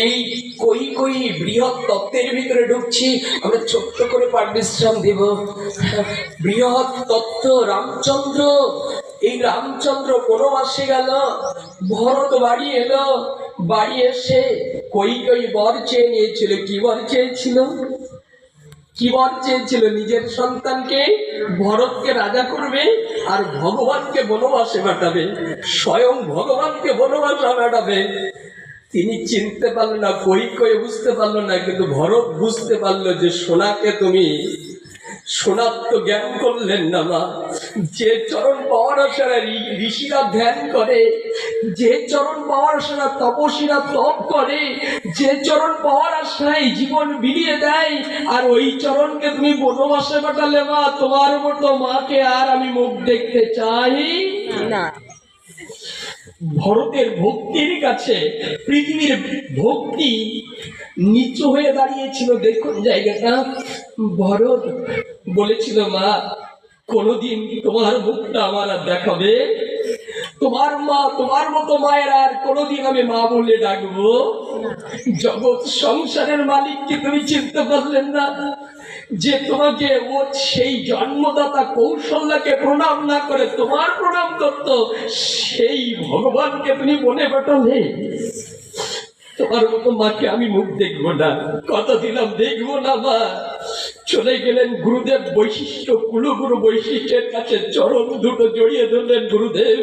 এই কই কই বৃহৎ তত্ত্বের ভিতরে ঢুকছি। আমরা ছোট্ট করে পাঠ বিশ্রাম দেব। বৃহৎ তত্ত্ব রামচন্দ্র, এই রামচন্দ্র বনবাসে গেল, ভরত বাড়ি এলো, বাড়ি এসে কই কই বর চেয়ে নিয়েছিল। কি বর চেয়েছিল? কি বর চেয়েছিল? নিজের সন্তানকে ভরতকে রাজা করবে আর ভগবানকে বনবাসে পাঠাবে, স্বয়ং ভগবানকে বনবাসে পাঠাবে। তিনি চিনতে পারলো না, কই কই বুঝতে পারলো না, কিন্তু ভরত বুঝতে পারলো যে সোনাকে তুমি সোনার তো জ্ঞান করলেন না মা। যে চরণ পাওয়ার আশারা ঋষিরা ধ্যান করে, যে চরণ পাওয়ার আশারা তপস্বীরা তপ করে, যে চরণ পাওয়ার আশায় জীবন বিলিয়ে দেয়, আর ওই চরণকে তুমি বনবাসে পাঠালে মা। তোমার মতো মাকে আর আমি মুখ দেখতে চাই না। ভরতের ভক্তির কাছে পৃথিবীর ভক্তি নিচু হয়ে দাঁড়িয়েছিল। দেখুন জায়গাটা। ভরত বলেছিল, মা কোনদিন তোমার মুখটা আমার আর দেখাবে? তোমার মা, তোমার মতো মায়ের আর কোনদিন আমি মা বলে ডাকবো? জগৎ সংসারের মালিককে তুমি চিনতে পারলেন না? যে তোমাকে ও সেই জন্মদাতা কৌশল্যাকে প্রণাম না করে তোমার প্রণাম করত, সেই ভগবানকে তুমি মনে পাঠালে? তোমার মতো মাকে আমি মুখ দেখবো না, কথা দিলাম দেখবো না মা। চলে গেলেন গুরুদেব বৈশিষ্ট্য, কুলগুরু বৈশিষ্ট্যের কাছে চরণ দুটো জড়িয়ে ধরলেন। গুরুদেব,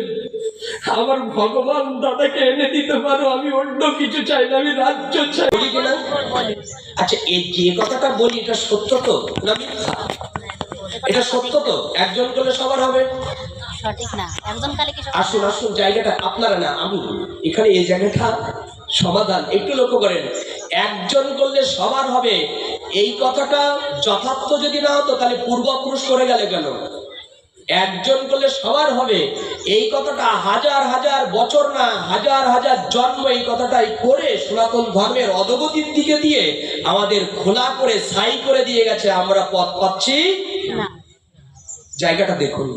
আমার ভগবান দাদাকে এনে দিতে পারো, আমি অন্য কিছু চাই না, আমি রাজ্য চাই। আচ্ছা, এই যে কথাটা বলি এটা সত্য তো না মিথ্যা? এটা সত্য তো? একজন করলে সবার হবে? সঠিক না, একজন কালে কি? আসুন আসুন, জায়গাটা আপনারা না আমি, এখানে এই জায়গাটা সমাধান একটু লক্ষ্য করেন। একজন করলে সবার হবে, এই কথাটা যথার্থ যদি না হতো তাহলে পূর্বপুরুষ করে গেলে কেন? একজন করলে সবার হবে, এই কথাটা হাজার হাজার বছর না হাজার হাজার জন্ম এই কথাটাই করে সনাতন ধর্মের অধোগতির দিকে দিয়ে আমাদের খোলা করে ছাই করে দিয়ে গেছে। আমরা পথ পাচ্ছি না। জায়গাটা দেখুন,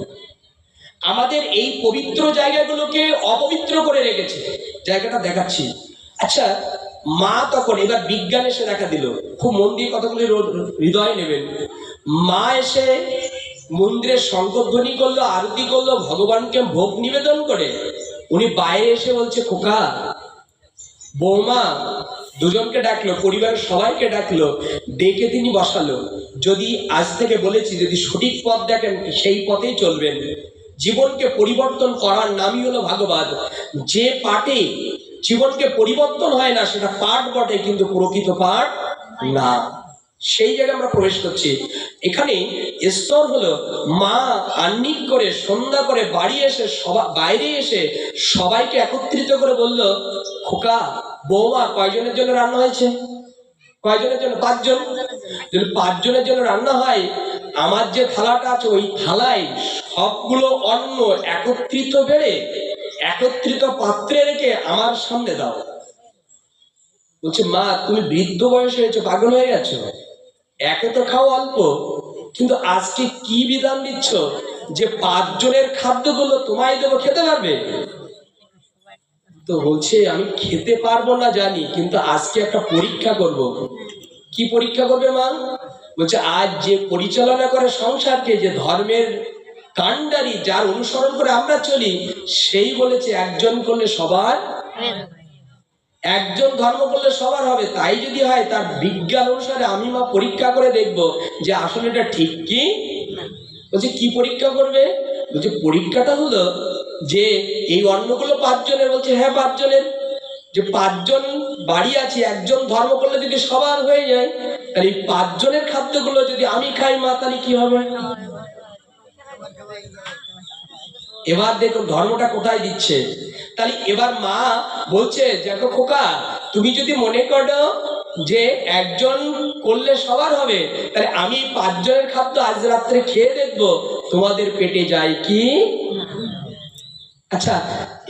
আমাদের এই পবিত্র জায়গাগুলোকে অপবিত্র করে রেখেছে। জায়গাটা দেখাচ্ছি। আচ্ছা, মা তখন, এবার বিজ্ঞান এসে দেখা দিল, খুব মন দিয়ে কথাগুলি হৃদয় নেবেন। মা এসে মন্দিরের শঙ্খধ্বনি করলো, আরতি করলো, ভগবানকে ভোগ নিবেদন করে উনি বাইরে এসে বলছে, খোকা, বৌমা, দুজনকে ডাকলো, পরিবারের সবাইকে ডাকলো, ডেকে তিনি বসালো। যদি আজ থেকে বলেছি, যদি সঠিক পথ দেখেন সেই পথেই চলবেন। জীবনকে পরিবর্তন করার নামই হলো ভাগবত। যে পাঠে জীবনকে পরিবর্তন হয় না সেটা পাঠ বটে, কিন্তু প্রকৃত পাঠ না। সেই জায়গায় আমরা প্রবেশ করছি। এখানে স্তর হলো, মা আহ্নিক করে সন্ধ্যা করে বাড়ি এসে বাইরে এসে সবাইকে একত্রিত করে বলল, খোকা, বৌমা, কয়জনের জন্য রান্না হয়েছে? কয়জনের জন্য? 5 জন। যদি 5 জনের জন্য রান্না হয়, আমার যে থালাটা আছে ওই থালায় সবগুলো অন্ন একত্রিত বেড়ে একত্রিত পাত্রে রেখে আমার সামনে দাও। বলছে, মা তুমি বৃদ্ধ বয়সে হয়েছো, পাগল হয়ে গেছো, একে তো খাও অল্প, কিন্তু আজকে কি বিধান দিচ্ছ যে 5 জনের খাদ্যগুলো তোমায় দেবো, খেতে পারবে? তো বলছে, আমি খেতে পারবো না জানি, কিন্তু আজকে একটা পরীক্ষা করব। কি পরীক্ষা করবে মা? বলছে, আজ যে পরিচালনা করে সংসারকে, যে ধর্মের কাণ্ডারি, যার অনুসরণ করে আমরা চলি, সেই বলেছে একজন করলে সবার, একজন ধর্ম করলে সবার হবে। তাই যদি হয়, তার বিজ্ঞান অনুসারে আমি মা পরীক্ষা করে দেখব যে আসলে এটা ঠিক কি। বলছে, কি পরীক্ষা করবে? বলছে, পরীক্ষাটা হলো যে এই অন্নগুলো 5 জনের। বলছে, হ্যাঁ 5 জনের। যে 5 জন বাড়ি আছে, একজন ধর্ম করলে যদি সবার হয়ে যায়, তাহলে এই 5 জনের খাদ্যগুলো যদি আমি খাই মা, তাহলে কি হবে? এবার দেখুন ধর্মটা কোথায় দিচ্ছে। তাহলে এবার মা বলছে, দেখো খোকা, তুমি যদি মনে করো যে একজন করলে সবার হবে, তাহলে আমি 5 জনের খাদ্য আজ রাত্রে খেয়ে দেখবো তোমাদের পেটে যায় কি। আচ্ছা,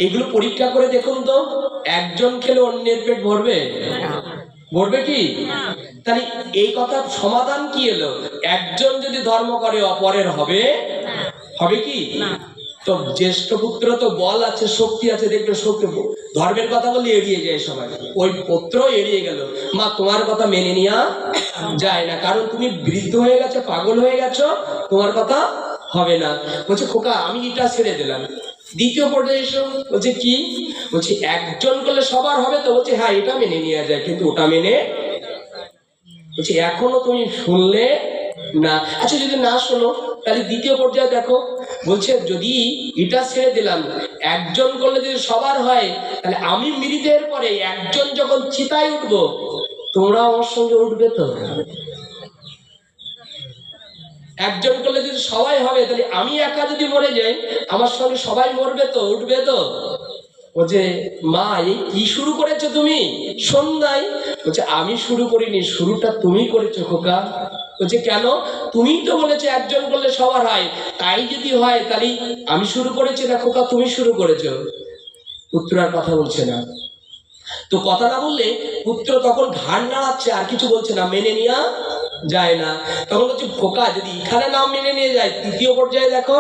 এগুলো পরীক্ষা করে দেখুন তো, একজন খেলে অন্যের পেট ভরবে? ভরবে কি? তাহলে এই কথার সমাধান কি এলো? একজন যদি ধর্ম করে অপরের হবে? হবে কি? তো জ্যেষ্ঠ পুত্র তো বল আছে, শক্তি আছে, দেখবে শক্তি ধর্মের কথা বললে এড়িয়ে যায় সবাই। ওই পুত্র এড়িয়ে গেল, মা তোমার কথা মেনে নেওয়া যায় না, কারণ তুমি বৃদ্ধ হয়ে গেছো, পাগল হয়ে গেছো, তোমার কথা হবে না। বলছে খোকা আমি এটা ছেড়ে দিলাম। দ্বিতীয় পর্যায়ে এসো, বলছে কি? বলছে একজন করলে সবার হবে তো? বলছে হ্যাঁ এটা মেনে নেওয়া যায়, কিন্তু ওটা মেনে, বলছে এখনো তুমি শুনলে না। আচ্ছা যদি না শোনো তাহলে দ্বিতীয় পর্যায়ে দেখো। বলছে যদি এটা ছেড়ে দিলাম, একজন করলে যদি সবার হয়, তাহলে আমি মৃতের পরে একজন যখন চিতায় উঠবো, তোমরা আমার সঙ্গে উঠবে তো? একজন করলে যদি সবাই হবে, তাহলে আমি একা যদি মরে যাই, আমার সঙ্গে সবাই মরবে তো, উঠবে তো? বলছে মা এই কি শুরু করেছো তুমি সন্ধ্যায়? বলছে আমি শুরু করিনি, শুরুটা তুমি করেছো খোকা। বলছে কেন? তুমিই তো বলেছো একজন করলে সবার হয়, তাই যদি হয় তাহলে আমি শুরু করেছি না খোকা, তুমি শুরু করেছো। পুত্র আর কথা বলছে না। তো কথা না বললে পুত্র তখন ঘাড় নাড়াচ্ছে, আর কিছু বলছে না, মেনে নেওয়া যায় না। তখন বলছে খোকা যদি এখানে নাম মেনে নিয়ে যায়, তৃতীয় পর্যায়ে দেখো,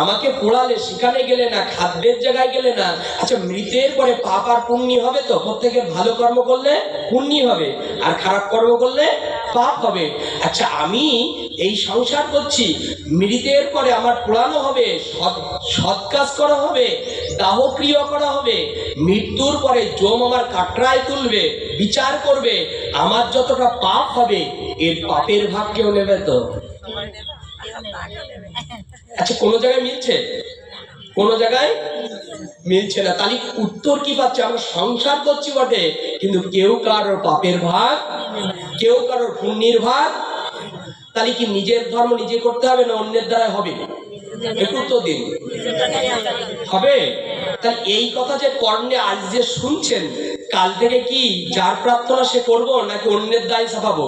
আমাকে পোড়ালে সেখানে গেলে না, খাদ্যের জায়গায় গেলে না। আচ্ছা মৃতের পরে পাপ আর পুণ্য হবে তো? প্রত্যেকের ভালো কর্ম করলে পুণ্য হবে, আর খারাপ কর্ম করলে পাপ হবে। আচ্ছা আমি এই সংসার করছি, মৃতের পরে আমার পোড়ানো হবে, সৎ কাজ করা হবে, দাহ ক্রিয়া করা হবে, মৃত্যুর পরে জম আমার কাটরায় তুলবে, বিচার করবে, আমার যতটা পাপ হবে এর পাপের ভাগ কেউ নেবে তো? আচ্ছা কোন জায়গায় মিলছে? কোন জায়গায় মিলছে না। তাহলে উত্তর কি পাচ্ছে? আমরা সংসার করছি বটে, কিন্তু কেউ কারোর পাপের ভাগ, কেউ কারোর পুণ্যের ভাগ। তাহলে কি নিজের ধর্ম নিজে করতে হবে না অন্যের দ্বারা হবে? একটু তো দিন হবে। তাহলে এই কথা যে কর্ণে আজ যে শুনছেন, কাল থেকে কি যার প্রার্থনা সে করব নাকি অন্যের দায় চাপাবো?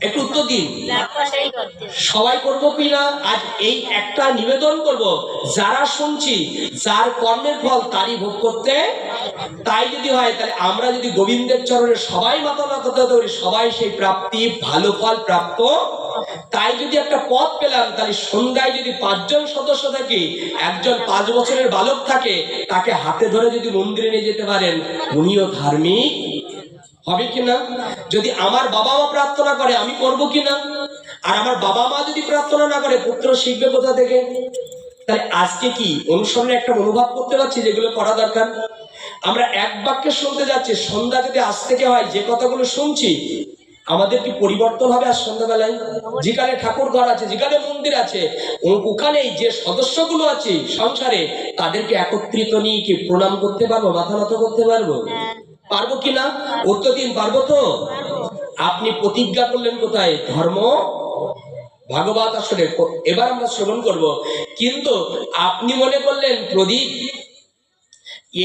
একটু উত্তর দিন। সবাই করবো কিনা? আজ এই একটা নিবেদন করব, যারা শুনছি যার কর্মের ফল তারই ভোগ করতে। তাই যদি হয় তাহলে আমরা যদি গোবিন্দের চরণে সবাই মাথা নত করতে পারি, সবাই সেই প্রাপ্তি ভালো ফল প্রাপ্ত। তাই যদি একটা পথ পেলাম, তাহলে সন্ধ্যায় যদি 5 জন সদস্য থাকি, একজন 5 বছরের বালক থাকে, তাকে হাতে ধরে যদি মন্দিরে নিয়ে যেতে পারেন, উনিও ধার্মিক হবে কিনা? যদি আমার বাবা মা প্রার্থনা করে আমি করব কিনা? আর আমার বাবা মা যদি প্রার্থনা না করে, পুত্র শিখবে কোথা থেকে? তাহলে আজকে কি অনুসরণে একটা মনোভাব করতে পারছি যেগুলো করা দরকার। আমরা এক বাক্যে শুনতে যাচ্ছি, সন্ধ্যা যদি আজ থেকে হয়, যে কথাগুলো শুনছি আমাদের কি পরিবর্তন হবে? আর সন্ধ্যাবেলায় যেখানে ঠাকুর ঘর আছে, যেখানে মন্দির আছে, ওখানেই যে সদস্যগুলো আছে সংসারে, তাদেরকে একত্রিত নিয়ে কি প্রণাম করতে পারবো, মাথা নত করতে পারবো? পারবো কিনা? উত্তর দিন পারবো তো? আপনি প্রতিজ্ঞা করলেন কোথায়? ধর্ম ভাগবত আসলে এবার আমরা শ্রবণ করব। কিন্তু আপনি মনে করলেন প্রদীপ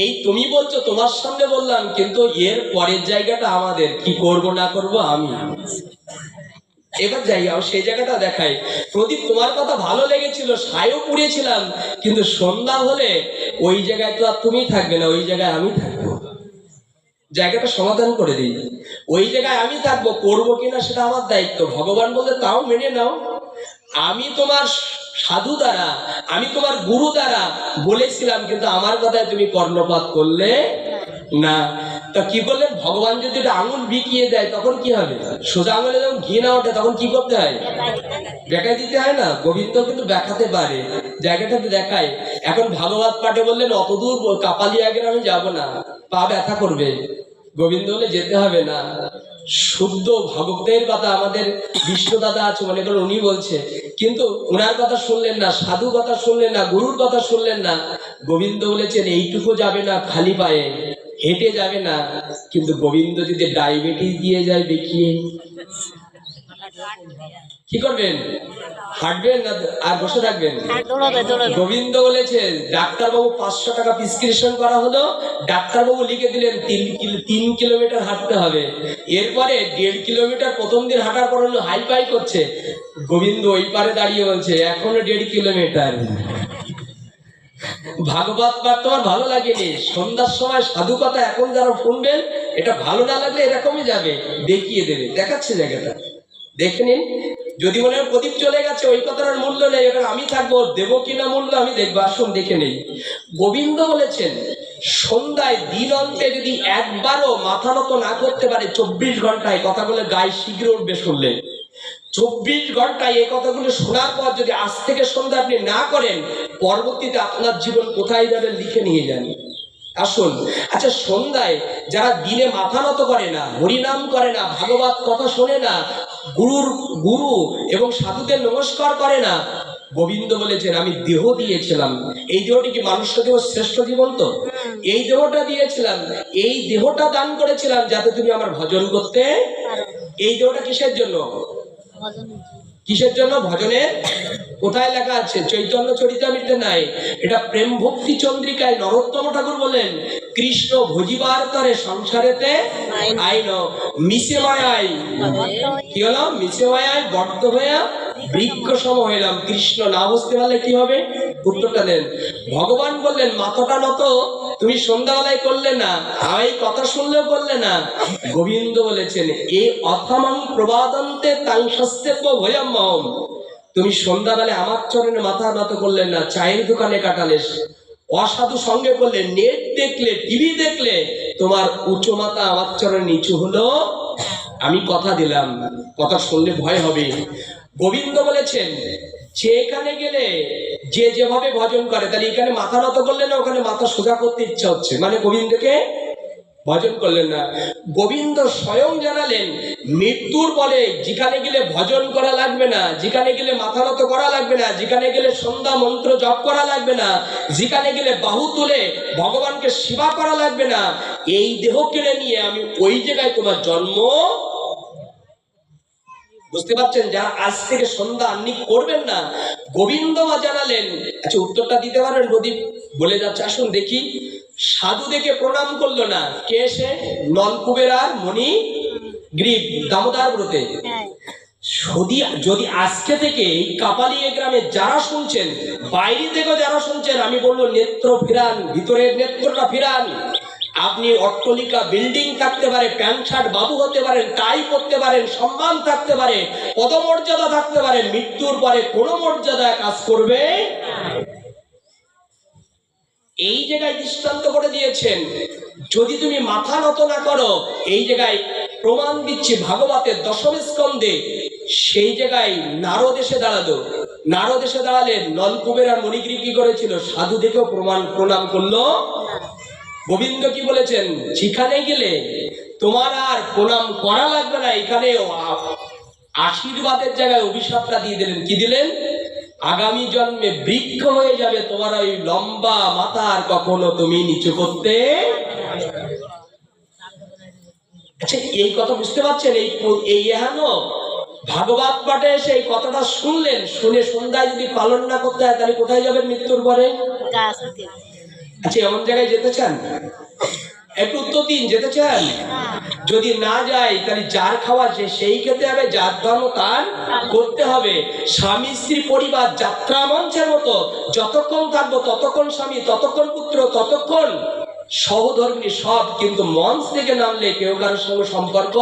এই তুমি বলছো, তোমার সামনে বললাম, কিন্তু এর পরের জায়গাটা আমাদের, কি করব না করব আমি। এবার যাই সেই জায়গাটা দেখাই। প্রদীপ তোমার কথা ভালো লেগেছিল, সায়ও পুড়িয়েছিলাম, কিন্তু সন্ধ্যা হলে ওই জায়গায় তো আর তুমি থাকবে না, ওই জায়গায় আমি থাকবো। জায়গাটা সমাধান করে দিই, ওই জায়গায় আমি থাকবো। করবো কিনা সেটা আমার দায়িত্ব। ভগবান বলে তাও মেনে নাও, আমি তোমার সাধু দ্বারা, আমি তোমার গুরু দ্বারা বলেছিলাম, কিন্তু আমার কথায় তুমি কর্ণপাত করলে না। তা কি করলেন? ভগবান যদি একটা আঙুল বিকিয়ে দেয় তখন কি হবে? সোজা আঙুলে যখন ঘি না ওঠে তখন কি করতে হয়? দেখাই দিতে হয় না? গোবিন্দ কিন্তু দেখাতে পারে, জায়গাটাতে দেখায়। এখন ভাগবত পাঠে বললেন অতদূর কাপালিয়া গেলে আমি যাবো না, পা ব্যথা করবে। গোবিন্দ বলে যেতে হবে না। শুদ্ধ ভগবতের কথা আমাদের বিষ্ণু দাদা আছে, মনে করেন উনি বলছে, কিন্তু ওনার কথা শুনলেন না, সাধু কথা শুনলেন না, গুরুর কথা শুনলেন না। গোবিন্দ বলেছেন এইটুকু যাবে না খালি পায়ে, হেঁটে যাবে না। কিন্তু গোবিন্দ যদি ডায়াবেটিস দিয়ে যায় দেখিয়ে, কি করবেন? হাঁটবেন না আর বসে থাকবেন? গোবিন্দ বলেছে ডাক্তারবাবু 500 টাকা প্রেসক্রিপশন করা হলো, ডাক্তারবাবু লিখে দিলেন 3 কিলোমিটার হাঁটতে হবে। এরপরে 1.5 কিলোমিটার প্রথম দিন হাঁটার পর হাই ফাই করছে। গোবিন্দ ওই পারে দাঁড়িয়ে বলছে এখনো 1.5 কিলোমিটার। ভাগবত পাঠ তোমার ভালো লাগেনি, সন্ধ্যার সময় সাধু কথা এখন যারা শুনবেন, এটা ভালো না লাগলে এরকমই যাবে, দেখিয়ে দেবে, দেখাচ্ছে জায়গাটা দেখে নিন। যদি মনে হয় প্রদীপ চলে গেছে, ওই কথাটার মূল্য নেই, ওটা আমি থাকবো, দেবো কিনা মূল্য আমি দেখবো, আসুন দেখে নেই। গোবিন্দ বলেছেন সন্ধ্যায় দিন অন্তে যদি একবারও মাথা নত না করতে পারে 24 ঘন্টায়, কথা বলে গায়ে শীঘ্র উঠবে শুনলে। 24 ঘন্টায় এই কথাগুলো শোনার পর যদি আজ থেকে সন্ধ্যা আপনি না করেন, পরবর্তীতে আপনার জীবন কোথায় যাবে লিখে নিয়ে যান। আসুন, আচ্ছা সন্ধ্যায় যারা দিনে মাথা নত করে না, হরিনাম করে না, ভাগবত কথা শোনে না, গুরু এবং সাধুদের নমস্কার করে না, গোবিন্দ বলেছেন আমি দেহ দিয়েছিলাম। এই দেহটি কি মানুষ দেহ শ্রেষ্ঠ জীবন? তো এই দেহটা দিয়েছিলাম, এই দেহটা দান করেছিলাম যাতে তুমি আমার ভজন করতে। এই দেহটা কিসের জন্য? কিসের জন্য? ভজনের। কোথায় লেখা আছে? চৈতন্য চরিতামৃতে নাই, এটা প্রেম ভক্তি চন্দ্রিকায় নরোত্তম ঠাকুর বলেন কৃষ্ণ ভজিবার তরে সংসারেতে আইন মিশে মায়ায়, কি হলো? মিশে মায়ায় বদ্ধ হইয়া বৃক্ষ সম হইলাম। কৃষ্ণ না বুঝতে পারলে কি হবে? উত্তরটা দেন। ভগবান বললেন মাথাটা নত তুমি সন্ধ্যাবেলায় করলে না, এই কথা শুনলেও করলে না। গোবিন্দ বলেছেন এই অথামাং প্রবাদন্তে তাং শাস্ত্রেব্য ভয়াম মহম, তুমি সন্ধ্যাবেলায় আমার চরণে মাথা নত করলে না, চায়ের দোকানে কাটালে, অসাধু সঙ্গে করলে, নেট দেখলে, টিভি দেখলে, তোমার উঁচু মাথা আমার চরণে নিচু হলো। আমি কথা দিলাম, কথা শুনলে ভয় হবে। গোবিন্দ বলেছেন যে এখানে গেলে যে যেভাবে ভজন করে, তাহলে এখানে মাথা নত করলেন না, ওখানে মাথা সোজা করতে ইচ্ছা হচ্ছে, মানে গোবিন্দকে ভজন করলেন না। গোবিন্দ স্বয়ং জানালেন মৃত্যুর পরে যেখানে গেলে ভজন করা লাগবে না, যেখানে গেলে মাথা নত করা লাগবে না, যেখানে গেলে সন্ধ্যা মন্ত্র জপ করা লাগবে না, যেখানে গেলে বাহু তুলে ভগবানকে সেবা করা লাগবে না, এই দেহ কেড়ে নিয়ে আমি ওই জায়গায় তোমার জন্ম। বুঝতে পারছেন? যারা আজ থেকে সন্ধ্যা আন্নি করবেন না, গোবিন্দ মা জানালেন। আচ্ছা উত্তরটা দিতে পারেন? প্রদীপ বলে যাচ্ছে, আসুন দেখি। সাধু দেখে প্রণাম করলো না, কে সে? নলকুবের আর মণি গ্রীব দামোদর ব্রতে। যদি আজকে থেকে এই কাপালিয়া গ্রামে যারা শুনছেন, বাইরে থেকেও যারা শুনছেন, আমি বলবো নেত্র ফিরান, ভিতরের নেত্রটা ফিরান। আপনি অট্টালিকা বিল্ডিং থাকতে পারে, প্যান্ট শার্ট বাবু হতে পারেন, টাই পরতে পারেন, সম্মান থাকতে পারে, পদমর্যাদা থাকতে পারে, মৃত্যুর পরে কোনো মর্যাদা কাজ করবে। এই জায়গায় দৃষ্টান্ত করে দিয়েছেন, যদি তুমি মাথা নত না করো, এই জায়গায় প্রমাণ দিচ্ছি ভাগবতের দশম স্কন্ধে, সেই জায়গায় নারদ এসে দাঁড়ালো। নারদ এসে দাঁড়ালেন, নলকুবের আর মণিগ্রীব কি করেছিল? সাধু দেখেও প্রণাম করলো। গোবিন্দ কি বলেছেন? যেখানে গেলে তোমার আর প্রণাম করা লাগবে না, এখানে আশীর্বাদের জায়গায় অভিশাপটা দিয়ে দিলেন। কি দিলেন? আগামী জন্মে বৃক্ষ হয়ে যাবে তোমার ওই লম্বা মাথা, আর কখনো তুমি নিচু করতে। আচ্ছা এই কথা বুঝতে পারছেন? এই এহানো ভাগবত পাঠে এসে এই কথাটা শুনলেন, শুনে সন্ধ্যায় যদি পালন না করতে হয়, তাহলে কোথায় যাবেন মৃত্যুর পরে? আচ্ছা এমন জায়গায় যেতে চান? একটু উত্তর দিন, যেতে চান? যদি না যায় তাহলে যার খাওয়া সেই খেতে হবে, যার ধর্ম তার করতে হবে। স্বামী স্ত্রী পরিবার যাত্রা মঞ্চের মতো, যতক্ষণ থাকবো ততক্ষণ স্বামী, ততক্ষণ পুত্র, ততক্ষণ সহধর্মী সব। কিন্তু মঞ্চ থেকে নামলে কেউ কারোর সঙ্গে সম্পর্ক,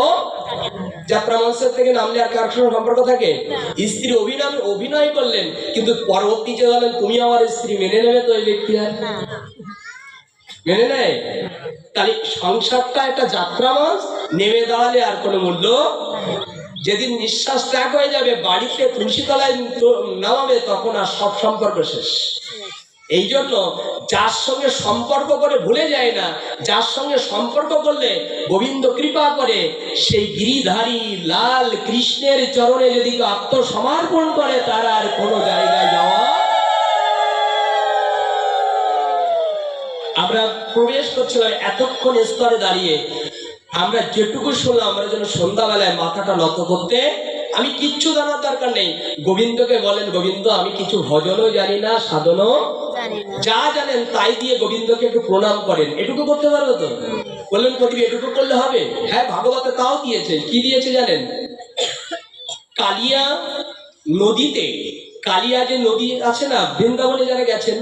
যাত্রা মঞ্চের থেকে নামলে আর কারোর সঙ্গে সম্পর্ক থাকে? স্ত্রী অভিনয় করলেন, কিন্তু পরবর্তী যে বলেন তুমি আমার স্ত্রী, মেনে নেবে তো এই ব্যক্তি? আর মেনে নেয়? তাহলে সংসারটা একটা যাত্রা মঞ্চ, নেমে দাঁড়ালে আর কোনো মূল্য। যেদিন নিঃশ্বাস ত্যাগ হয়ে যাবে, বাড়িতে তুলসী তলায় নামাবে, তখন আর সব সম্পর্ক শেষ। এই জন্য যার সঙ্গে সম্পর্ক করে ভুলে যায় না, যার সঙ্গে সম্পর্ক করলে গোবিন্দ কৃপা করে, সেই গিরিধারী লাল কৃষ্ণের চরণে যদি আত্মসমর্পণ করে, তার আর কোনো জায়গায় যাওয়া। আমরা প্রবেশ করছিলাম এতক্ষণ স্তরে দাঁড়িয়ে, আমরা যেটুকু শুনলাম, আমরা যেন সন্ধ্যাবেলায় মাথাটা নত করতে। আমি কিচ্ছু জানার দরকার নেই, গোবিন্দকে বলেন গোবিন্দ আমি কিছু ভজনও জানি না, সাধনও যা জানেন তাই দিয়ে গোবিন্দকে একটু প্রণাম করেন। এটুকু করতে পারবো তো? বললেন প্রদীপ এটুকু করলে হবে? হ্যাঁ, ভাগবতে তাও দিয়েছে। কি দিয়েছে জানেন? কালিয়া নদীতে, কালিয়া যে নদী আছে না, বৃন্দাবনে যারা গেছেন,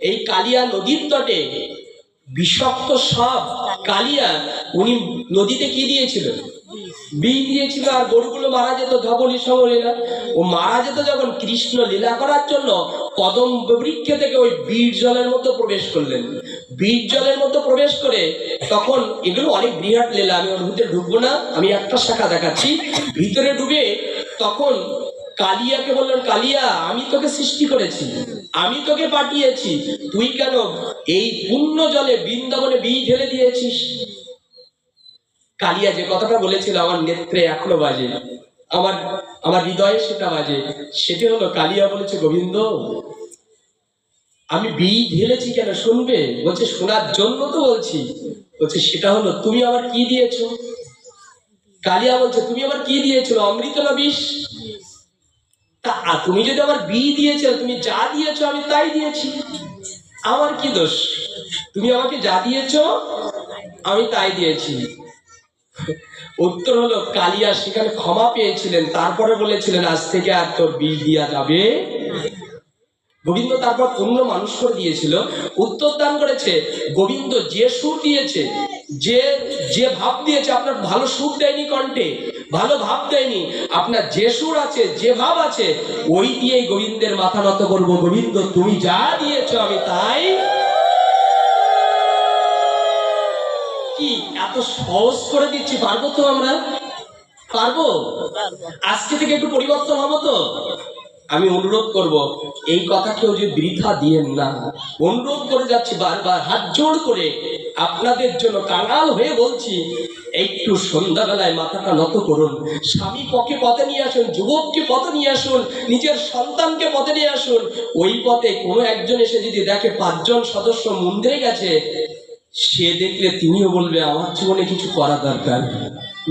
এই কালিয়া নদীর তটে বিষাক্ত সাপ কালিয়া, উনি নদীতে কি দিয়েছিল? বিষ দিয়েছিল আর গরুগুলো মারা যেত ধবলি সমলীলা। ও মারা যেত যখন কৃষ্ণ লীলা করার জন্য কদম বৃক্ষ থেকে ওই বীর জলের মধ্যে প্রবেশ করলেন। বীর জলের মধ্যে প্রবেশ করে তখন এগুলো অনেক বিরাট লীলা, আমি ওর ভিতরে ঢুকবো না, আমি একটা শাখা দেখাচ্ছি। ভিতরে ডুবে তখন কালিয়াকে বললেন, কালিয়া আমি তোকে সৃষ্টি করেছি, আমি তোকে পাঠিয়েছি, তুই কেন এই পুণ্য জলে বৃন্দাবনে বীজ ঢেলে দিয়েছিস? কালিয়া যে কথাটা বলেছিল আমার নেত্রে এখনো বাজে, আমার আমার হৃদয়ে সেটা বাজে। সেটা হলো কালিয়া বলেছে, গোবিন্দ আমি বীজ ঢেলেছি কেন শুনবে? বলছে শোনার জন্য তো বলছি। বলছে সেটা হলো তুমি আমার কি দিয়েছো? কালিয়া বলছে তুমি আমার কি দিয়েছিল, অমৃত না বিষ? তা তুমি যদি আমার বীজ দিয়েছো, তুমি যা দিয়েছো আমি তাই দিয়েছি, আমার কি দোষ? তুমি আমাকে যা দিয়েছো আমি তাই দিয়েছি। উত্তর হলো কালিয়া সেখানে ক্ষমা পেয়েছিলেন, তারপরে বলেছিলেন আজ থেকে আর তোর বীজ দেওয়া যাবে। গোবিন্দ তারপর পূর্ণ মানুষ করে দিয়েছিল। উত্তর দান করেছে গোবিন্দ যে সুর দিয়েছে, যে যে ভাব দিয়েছে, আপনার ভালো সুর দেয়নি কণ্ঠে, ভালো ভাব দেয়নি, আপনার যে সুর আছে যে ভাব আছে ওই দিয়েই গোবিন্দের মাথা নত করবো। গোবিন্দ তুমি যা দিয়েছো আমি তাই। কি এত সহজ করে দিচ্ছি, পারবো তো? আমরা পারবো? আজকে থেকে একটু পরিবর্তন হবো তো? আমি অনুরোধ করব এই কথা কেউ যে বৃথা দিয়েন না, অনুরোধ করে যাচ্ছি বারবার হাত জোড় করে আপনাদের জন্য কাঙাল হয়ে বলছি, একটু সন্ধ্যাবেলায় মাথাটা নত করুন, স্বামী পক্ষে পথে নিয়ে আসুন, যুবককে পথে নিয়ে আসুন, নিজের সন্তানকে পথে নিয়ে আসুন। ওই পথে কোনো একজন এসে যদি দেখে 5 জন সদস্য মন্দিরে গেছে, সে দেখলে তিনিও বলবে আমার জীবনে কিছু করা দরকার,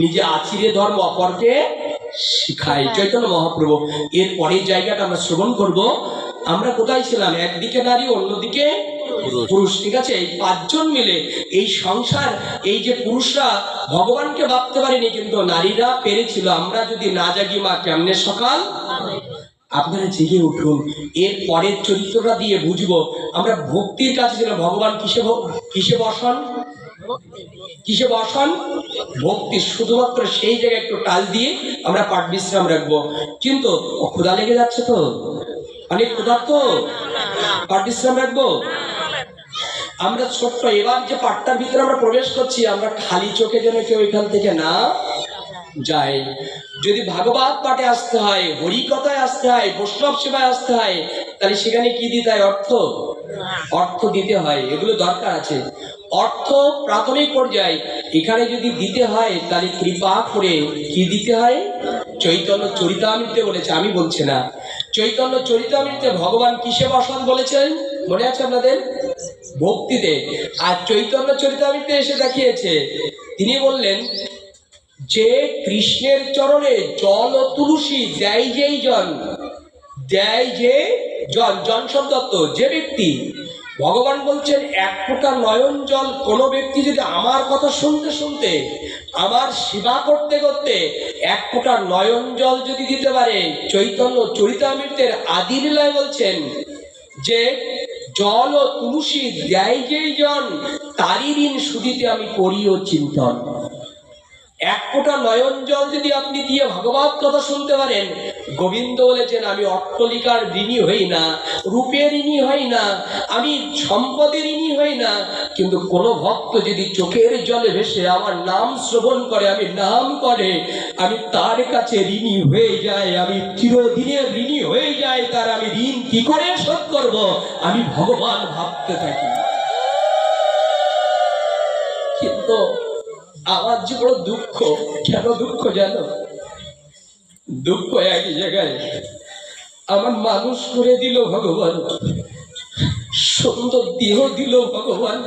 নিজে আচিরে ধর্ম অপরকে শিখায়। চৈতন্য মহাপ্রভু এর পরের জায়গাটা আমরা শ্রবণ করব। আমরা কোথায় ছিলাম? একদিকে নারী, অন্যদিকে পুরুষ, ঠিক আছে? এই 5 জন মিলে এই সংসার, এই যে পুরুষরা ভগবানকে ভাবতে পারেনি কিন্তু নারীরা পেরেছিল। আমরা যদি না জাগি মা কেমনে সকাল? আপনারা জেগে উঠুন। এর পরের চরিত্রটা দিয়ে বুঝবো আমরা ভক্তির কাছে ছিলাম। ভগবান কিসে বসন? কিসে বসন? ভক্তি। শুধুমাত্র সেই জায়গায় একটু টাল দিয়ে আমরা পাঠ বিশ্রাম রাখবো। কিন্তু ক্ষুধা লেগে যাচ্ছে তো, অনেক ক্ষুধার্ত, পাঠ বিশ্রাম রাখবো। আমরা ছোট্ট এবার যে পাঠটার ভিতরে আমরা প্রবেশ করছি, আমরা খালি চোখে যেন কেউ এখান থেকে না যায়। যদি ভাগবত পাঠে আসতে হয়, হরি কথায় আসতে হয়, বৈষ্ণব সেবায় আসতে হয়, তাহলে সেখানে কি দিতে হয়? অর্থ দিতে হয়। এগুলো দরকার আছে। অর্থ প্রাথমিক পর্যায়ে এখানে যদি দিতে হয় তাহলে কৃপা করে কি দিতে হয়? চৈতন্য চরিতামৃতে বলেছে, আমি বলছি না। চৈতন্য চরিতামৃতে ভগবান কিসে বসন বলেছেন মনে আছে আপনাদের? ভক্তিতে। আর চৈতন্য চরিতামৃতে এসে দেখিয়েছে, তিনি বললেন যে কৃষ্ণের চরণে জল ও তুলসী দেয় যেই জন, দেয় যে জন, জন শব্দ যে ব্যক্তি, ভগবান বলছেন 1 ফোঁটা নয়ন জল কোনো ব্যক্তি যদি আমার কথা শুনতে শুনতে, আমার সেবা করতে করতে 1 ফোঁটা নয়ন জল যদি দিতে পারে, চৈতন্য চরিতামৃতের আদি লীলায় বলছেন যে জল ও তুলসী দেয় যেই জন, তারই ঋণ শুধিতে আমি করিও চিন্তন। 1 ফোঁটা নয়ন জল যদি আপনি দিয়ে ভগবত কথা শুনতে পারেন, গোবিন্দ বলেছেন আমি অট্টালিকার ঋণী হই না, রূপের ঋণী হই না, আমি সম্পদের ঋণী হই না, কিন্তু কোন ভক্ত যদি চোখের জলে ভেসে আমার নাম শ্রবণ করে, আমি নাম করে, আমি তার কাছে ঋণী হয়ে যাই, আমি চিরদিনের ঋণী হয়ে যাই। তার আমি ঋণ কি করে শোধ করব? আমি ভগবান ভাবতে থাকি। কিন্তু আমার যে বড় দুঃখ, কেন দুঃখ জানো? দুঃখ এক জায়গায়, আমার মানুষ করে দিল ভগবান, সুন্দর দেহ দিল ভগবান।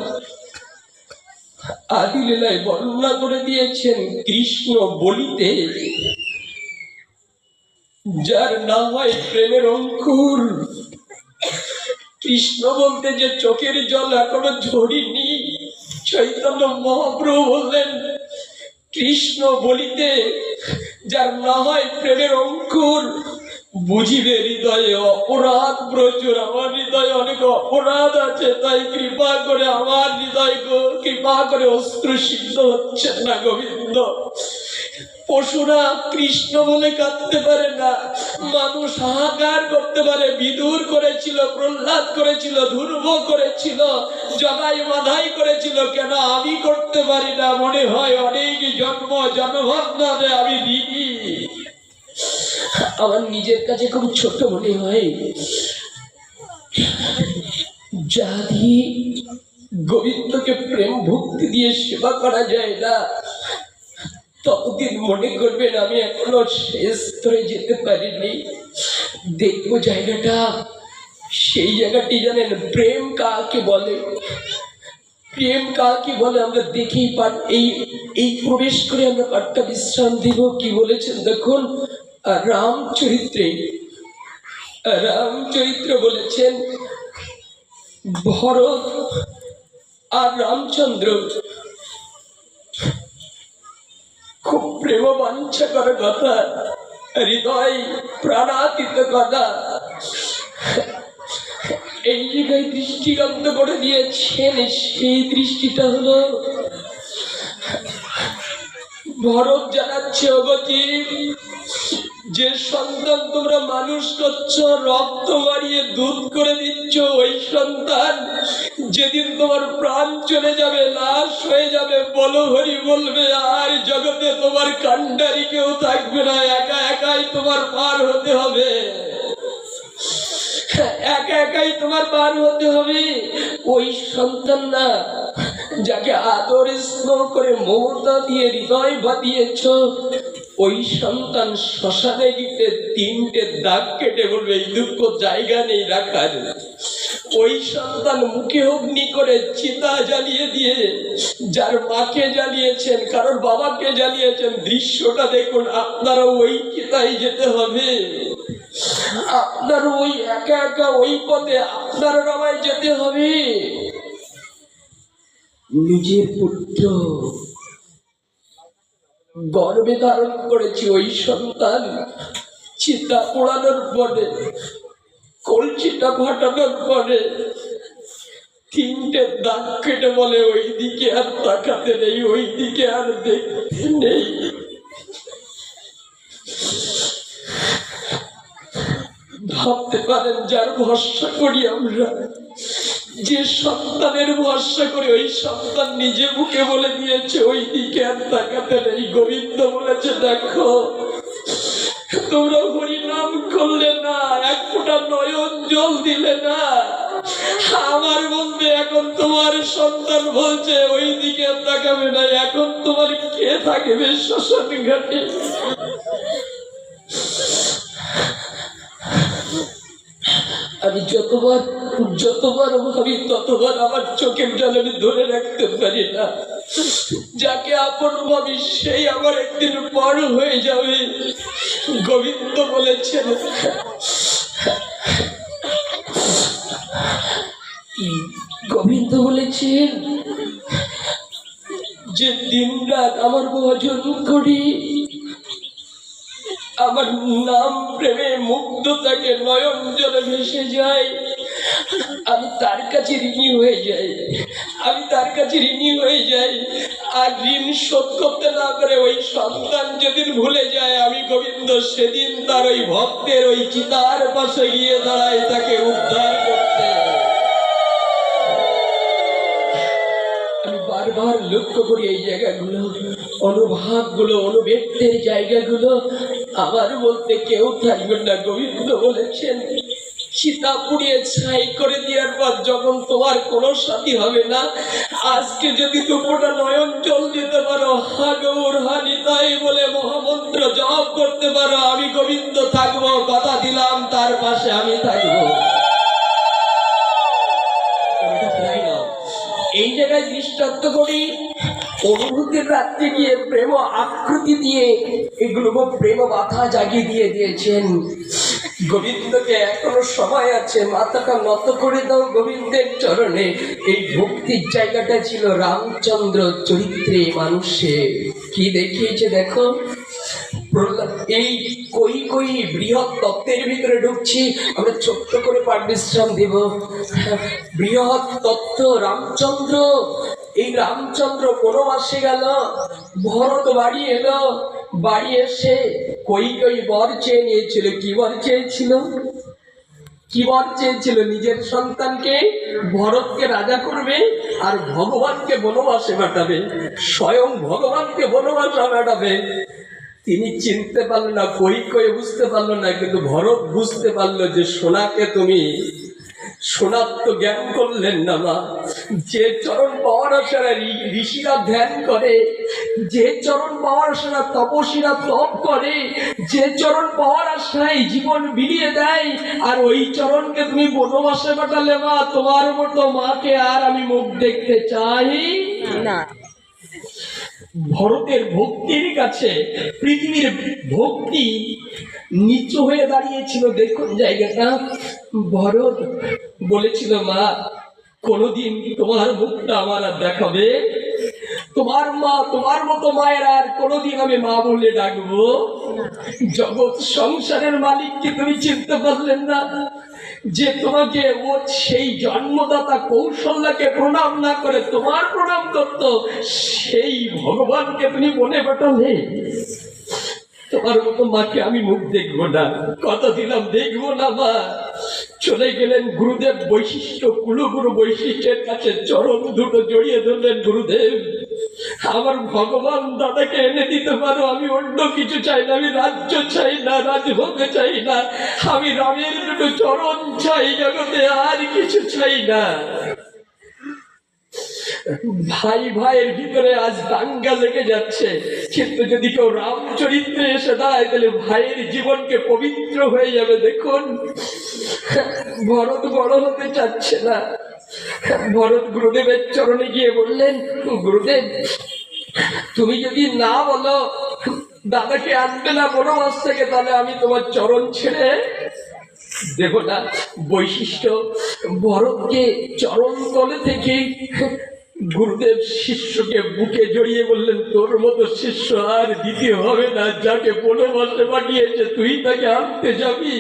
আদি লীলায় বর্ণনা করে দিয়েছেন কৃষ্ণ বলিতে যার না হয় প্রেমের অঙ্কুর। কৃষ্ণ বলতে যে চোখের জল এখনো ঝরিনি, চৈতন্য মহাপ্রভু বললেন কৃষ্ণ বলিতে যার না হয় প্রেমের অঙ্কুর, বুঝিবে হৃদয়ে অপরাধ প্রচুর। আমার হৃদয়ে অনেক অপরাধ আছে, তাই কৃপা করে আমার হৃদয় কৃপা করে অশ্রু সিদ্ধ হচ্ছে না গোবিন্দ। পশুরা কৃষ্ণ বলে কাঁদতে পারে না, মানুষ হাহাকার করতে পারে। বিদুর করেছিল, প্রহ্লাদ করেছিল, ধ্রুব করেছিল, জগাই মাধাই করেছিল, কেন আমি করতে পারি না? মনে হয় অনেক জন্ম জন্মভাবনাতে আমি দিদি। আমার নিজের কাছে খুব ছোট মনে হয়। যদি গোবিন্দকে প্রেম ভক্তি দিয়ে সেবা করা যায় না, ততদিন মনে করবেন আমি এখনো শেষ স্তরে যেতে পারিনি। দেখবো জায়গাটা, সেই জায়গাটি জানেন প্রেম কাকে বলে? প্রেম কাকে বলে আমরা দেখি পাঠ এই প্রবেশ করে আমরা পাঠটা বিশ্রাম দিব। কি বলেছেন দেখুন, রামচরিত্র বলেছেন, ভরত আর রামচন্দ্র খুব প্রেম বাঞ্ছা করার কথা, হৃদয় প্রাণাতীত কথা। এই জায়গায় দৃষ্টিগত করে দিয়েছেন, সেই দৃষ্টিটা হলো ভরত জানাচ্ছে, অগতি যে সন্তান তোমরা মানুষ করছো, রক্ত বাড়িয়ে দুধ করে দিচ্ছ, ওই সন্তান যেদিন তোমার প্রাণ চলে যাবে, লাশ হয়ে যাবে, বলো হরি বলবে, আর জগতে তোমার কান্ডারি কেউ থাকবে না, একা একাই তোমার পার হতে হবে, একা একাই তোমার পার হতে হবে। ওই সন্তান না, যাকে আদর স্নেহ করে মমতা দিয়ে হৃদয় বাঁধিয়েছ, ওই সন্তান শ্মশানে গিয়ে 3টে দাগ কেটে বলবে এই দুঃখ জায়গা নেই রাখার। ওই সন্তান মুখে অগ্নি করে চিতা জ্বালিয়ে দিয়ে, যার মাকে জ্বালিয়েছেন, কারোর বাবাকে জ্বালিয়েছেন, দৃশ্যটা দেখুন। আপনারা ওই চিতায় যেতে হবে, আপনার ওই একা একা ওই পথে আপনারা আমায় যেতে হবে। নিজের পুত্র গর্ভে ধারণ করেছি, ওই সন্তান চিতা পোড়ানোর পরে, কলচিটা ফাটানোর পরে 3টে দাগ কেটে বলে ওই দিকে আর তাকাতে নেই, ওই দিকে আর দেখতে নেই। ভাবতে পারেন, যার ভরসা করি আমরা, যে সন্তানের ভরসা করে, ওই সন্তান নিজে মুখে বলে দিয়েছে ওই দিকে আর তাকাতে নেই। গোবিন্দ বলেছে, দেখো তোমরা হরিনাম করলে না, এক ফোঁটা নয়ন জল দিলে না, আমার বলবে এখন তোমার সন্তান বলছে ওই দিকে আর তাকাবে না, এখন তোমার কে থাকবে শ্মশান ঘাটে? আমি যতবার ভাবি ততবার আমার চোখের জল আমি ধরে রাখতে পারি না। যাকে আপন ভাবি সেই আমার একদিন বড় হয়ে যাবে। গোবিন্দ বলেছেন, যে দিন রাত আমার ভজন করি, আমার নাম প্রেমে মুগ্ধ থাকে, নয়ন জলে ভেসে যায়, আমি তার কাছে ঋণী হয়ে যাই, আমি তার কাছে ঋণী হয়ে যাই। আর ঋণ শোধ করতে না পারে ওই সন্তান যেদিন ভুলে যায়, আমি গোবিন্দ সেদিন তার ওই ভক্তের ওই চিতার পাশে গিয়ে দাঁড়াই তাকে উদ্ধার করতে। আমি বারবার লক্ষ্য করি এই জায়গাগুলো, অনুভবগুলো, অনুব্যক্তের জায়গাগুলো। আমার বলতে কেউ থাকবেন না। গোবিন্দ বলেছেন, চিতা পুড়িয়ে ছাই করে দেওয়ার পর যখন তোমার কোনো সাথী হবে না, আজকে যদি দুপুরটা নয়ন জল দিতে পারো, হা গৌর হা নিতাই বলে মহামন্ত্র জপ করতে পারো, আমি গোবিন্দ থাকবো, কথা দিলাম তার পাশে আমি থাকবো। এই জায়গায় দৃষ্টান্ত করি, অনুভূতির রাত্রে গিয়ে প্রেম আকৃতি দিয়ে এগুলো প্রেম বাধা জাগিয়ে দিয়ে দিয়েছেন। গোবিন্দকে এখনো সময় আছে, মাথাটা নত করে দাও গোবিন্দের চরণে। এই ভক্তির জায়গাটা ছিল রামচন্দ্র চরিত্রে, মানুষে কি দেখিয়েছে দেখো। এই কই বৃহৎ তত্ত্বের ভিতরে ঢুকছি আমরা, ছোট্ট করে পাঠ বিশ্রাম দেব। বৃহৎ তত্ত্ব রামচন্দ্র, এই রামচন্দ্র বনবাসে গেল, ভরত বাড়ি এলো, বাড়ি এসে কই বর চেয়ে নিয়েছিল। কি বর চেয়েছিল? কি বর চেয়েছিল? নিজের সন্তানকে ভরতকে রাজা করবে আর ভগবানকে বনবাসে পাঠাবে, স্বয়ং ভগবানকে বনবাসে পাঠাবে। তিনি চিনতে পারলেন না, কই বুঝতে পারলো না, কিন্তু ভরত বুঝতে পারলো যে সোনাকে তুমি সোনার তো জ্ঞান করলেন না মা। যে চরণ পাওয়ার আশারা ঋষিরা ধ্যান করে, যে চরণ পাওয়ার আশারা তপস্বীরা তপ করে, যে চরণ পাওয়ার আশায় জীবন বিলিয়ে দেয়, আর ওই চরণকে তুমি বনবাসে পাঠালে মা, তোমার মতো মাকে আর আমি মুখ দেখতে চাই না। ভরতের ভক্তির কাছে পৃথিবীর ভক্তি নিচু হয়ে দাঁড়িয়েছিল। দেখুন জায়গাটা, ভরত বলেছিল মা কোনদিন তোমার মুখটা আমার আর দেখাবে, তোমার মা, তোমার মতো মায়ের আর কোনদিন আমি মা বলে ডাকবো। জগৎ সংসারের মালিককে তুমি চিনতে পারলেন না, যে তোমাকে ও সেই জন্মদাতা কৌশল্যাকে প্রণাম না করে তোমার প্রণাম করত, সেই ভগবানকে তুমি মনে পাঠালে। তোমার মতো মাকে আমি মুখ দেখবো না, কথা দিলাম দেখবো না মা। চলে গেলেন গুরুদেব বৈশিষ্ট্য, কুলগুরু বৈশিষ্ট্যের কাছে চরণ দুটো জড়িয়ে ধরলেন। গুরুদেব, আমার ভগবান দাদাকে এনে দিতে পারো, আমি অন্য কিছু চাই না, আমি রাজ্য চাই না, রাজভোগ চাই না, আমি রামের দুটো চরণ চাই, জগতে আর কিছু চাই না। ভাই ভাইয়ের ভিতরে আজ দাঙ্গা লেগে যাচ্ছে, কিন্তু যদি কেউ রামচরিত্রে এসে দাঁড়ায় তাহলে ভাইয়ের জীবনকে পবিত্র হয়ে যাবে। দেখুন, ভরত বড় হতে চাচ্ছে না। ভরত গুরুদেবের চরণে গিয়ে বললেন, গুরুদেব তুমি যদি না বলো দাদাকে আনবে না বনবাস থেকে, তাহলে আমি তোমার চরণ ছেড়ে দেব না। বৈশিষ্ট্য ভরতকে চরণ তলে থেকে গুরুদেব শিষ্যকে বুকে জড়িয়ে বললেন, তোর মতো শিষ্য আর দ্বিতীয় হবে না। যাকে বনবাসে পাঠিয়েছে তুই তাকে আনতে যাবি,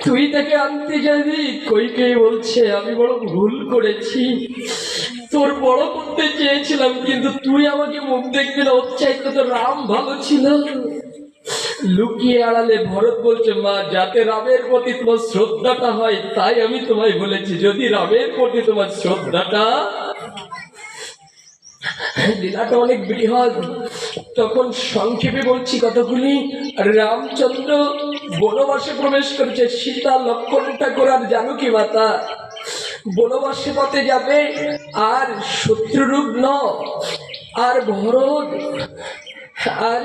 তুই তাকে আনতে যাবি। কই বলছে, আমি বড় ভুল করেছি, তোর বড় করতে চেয়েছিলাম, কিন্তু তুই আমাকে মুখ দেখবি না, ওর চাইতে তো রাম ভালো ছিল। লুকিয়ে আড়ালে ভরত বলছে, মা যাতে রামের প্রতি তোমার শ্রদ্ধাটা হয় তাই আমি তোমায় বলেছি, যদি রামের প্রতি তোমার শ্রদ্ধাটা, লীলাটা অনেক বৃহৎ। তখন সংক্ষেপে বলছি কতগুলি। রামচন্দ্র বনবাসে প্রবেশ করেছে, সীতা লক্ষ্মণ ঠাকুর আর জানকী মাতা বনবাসে পথে যাবে, আর শত্রুঘ্ন আর ভরত আর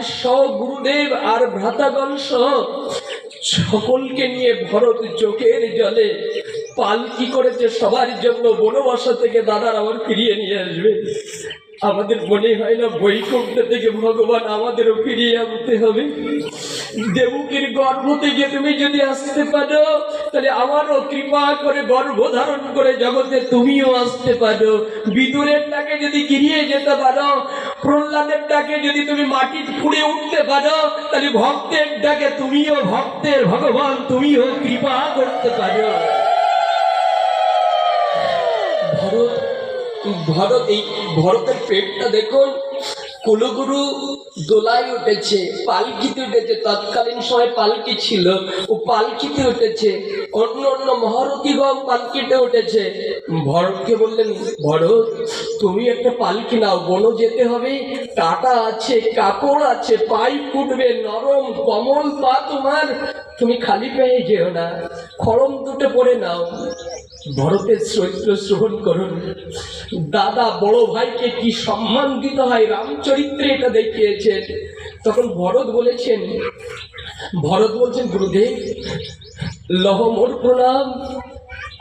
গুরুদেব আর ভ্রাতাগণ সহ সকলকে নিয়ে ভরত চোখের জলে পালকি করেছে সবার জন্য। বনবাসা থেকে দাদার আবার ফিরিয়ে নিয়ে আসবে। আমাদের মনে হয় না বৈকুণ্ঠ থেকে ভগবান আমাদেরও ফিরিয়ে আনতে হবে? দেবকীর গর্ভ থেকে তুমি যদি আসতে পারো, তাহলে আমারও কৃপা করে গর্ভ ধারণ করে জগতে তুমিও আসতে পারো। বিদুরের ডাকে যদি গিরিয়ে যেতে পারো, প্রহ্লাদের ডাকে যদি তুমি মাটি ফুঁড়ে উঠতে পারো, তাহলে ভক্তের ডাকে তুমিও ভক্তের ভগবান, তুমিও কৃপা করতে পারো। ভরত এই ভরতের পেটটা দেখুন, কুলগুরু দোলায় উঠেছে, পালকিতে উঠেছে, তৎকালীন সময় পালকি ছিল, ও পালকিতে উঠেছে, অন্য অন্য মহারথীগণ পালকিতে উঠেছে। ভরতকে বললেন, ভরত তুমি একটা পালকি নাও, বন যেতে হবে, কাটা আছে, কাপড় আছে, পাই ফুটবে, নরম কমল পা তোমার, তুমি খালি পেয়ে যেও না, খড়ম দুটো পরে নাও। ভরতের চরিত্র শ্রবণ করুন। দাদা বড় ভাইকে কি সম্মান দিতে হয় রামচরিত্রে এটা দেখিয়েছেন। তখন ভরত বলছেন, গুরুদেব লহ মোর প্রণাম,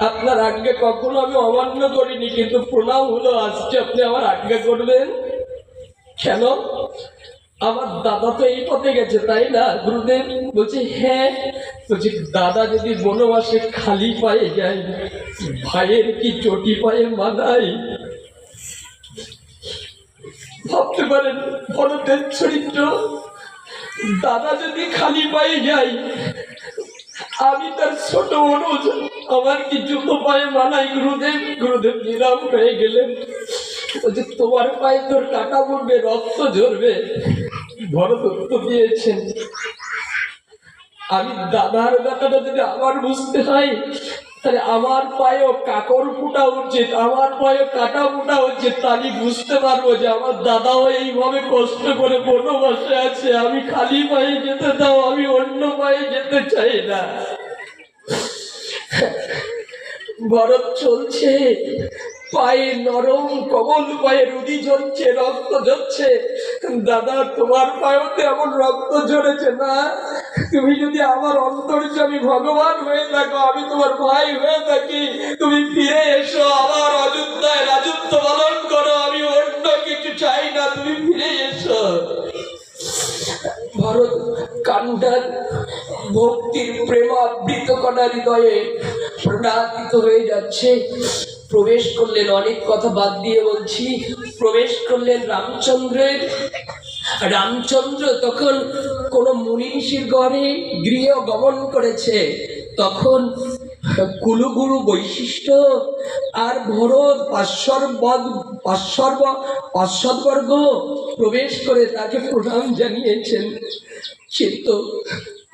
আপনার আজ্ঞা কখনো আমি অমান্য করিনি, কিন্তু প্রণাম হলো আজকে আপনি আমার আজ্ঞা করবেন। কেন? আমার দাদা তো এই পথে গেছে, তাই না? গুরুদেব বলছে, হ্যাঁ। বলছি, দাদা যদি বনবাসে খালি পায়ে যায়, ভাইয়ের কি চটি পায়ে মানায়? ভাবতে পারেন ভরতের চরিত্র। দাদা যদি খালি পায়ে যায়, আমি তার ছোট অনুজ, আমার কি জুতো পায়ে মানাই? গুরুদেব নিরাম হয়ে গেলেন। বলছে তোমার পায়ে তোর কাটা পড়বে, রক্ত ঝরবে। ভরত উত্তর দিয়েছেন, আমি দাদার কথাটা যদি আমার বুঝতে হয়, তাহলে আমার পায়েও কাকর ফুটা উচিত, আমার পায়েও কাটা ফুটা উচিত। আমি বুঝতে পারবো যে আমার দাদাও এইভাবে কষ্ট করে বনবাসে আছে। আমি খালি পায়ে যেতে দাও, আমি অন্য পায়ে যেতে চাই না। ভরত চলছে, পায়ে নরম কমল, পায়ে রুদি ঝরছে, রক্ত ঝরছে। দাদা তোমার পায়েতে এমন রক্ত ঝরেছে না, তুমি যদি আমার অন্তর্যামী ভগবান হয়ে থাকো, আমি তোমার ভাই হয়ে থাকি, তুমি ফিরে এসো, আমার অযোধ্যায় রাজত্ব পালন করো। আমি অন্য কিছু চাই না, তুমি ফিরে এসো। ভরত কান্ডার ভক্তির প্রেমাবৃত কণা হৃদয়ে প্রাণাতীত হয়ে যাচ্ছে। প্রবেশ করলেন, অনেক কথা বাদ দিয়ে বলছি, প্রবেশ করলেন রামচন্দ্রের। রামচন্দ্র তখন কোন মুনি ঋষির ঘরে গৃহ গমন করেছে। তখন কুলগুরু বৈশিষ্ট্য আর ভরত পার্শ্বদবর্গ প্রবেশ করে তাকে প্রণাম জানিয়েছেন। কিন্তু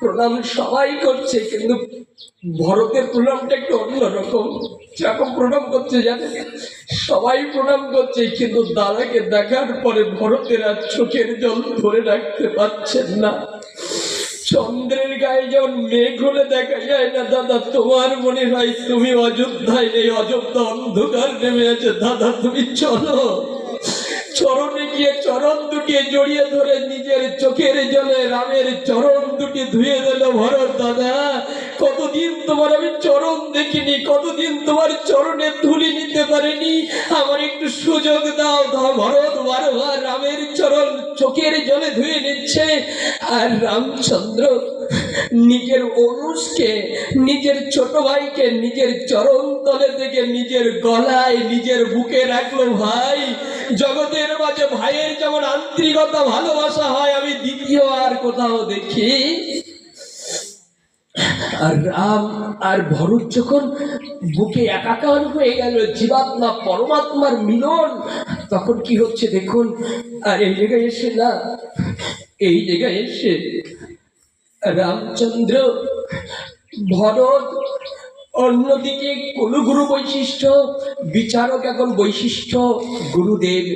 প্রণাম সবাই করছে, কিন্তু ভরতের প্রণামটা একটু অন্যরকম। যখন প্রণাম করছে জানেন, সবাই প্রণাম করছে, কিন্তু দাদাকে দেখার পরে ভরতের আর চোখের জল ধরে রাখতে পারছেন না। চন্দ্রের গায়ে যেমন মেঘ হলে দেখা যায় না, দাদা তোমার মনে হয় তুমি অযোধ্যায় নেই, অযোধ্যা অন্ধকার নেমে আছে। দাদা তুমি চলো। চরণে গিয়ে চরণ দুটি জড়িয়ে ধরে নিজের চোখের জলে রামের চরণ দুটি ধুয়ে দিল ভরত। দাদা কতদিন তোমার আমি চরণ দেখিনি, কতদিন তোমার চরণে ধুলি নিতে পারিনি, আমার একটু সুযোগ দাও। ভরত বারবার রামের চরণ চোখের জলে ধুয়ে নিচ্ছে। আর রামচন্দ্র নিজের অনুজকে, নিজের ছোট ভাইকে নিজের চরণ তলে থেকে নিজের গলায়, নিজের বুকে রাখলো। ভাই, জগতের মাঝে ভাইয়ের যেমন আন্তরিকতা ভালোবাসা হয়, আমি দ্বিতীয় আর কোথাও দেখি। আর রাম আর ভরত যখন বুকে একাকার হয়ে গেল, জীবাত্মা পরমাত্মার মিলন, তখন কি হচ্ছে দেখুন। আর এই জায়গায় এসে না, এই জায়গায় এসে রামচন্দ্র, ভরত অন্যদিকে কুলগুরু বৈশিষ্ট্য, বিচারক এখন বৈশিষ্ট্য গুরুদেব।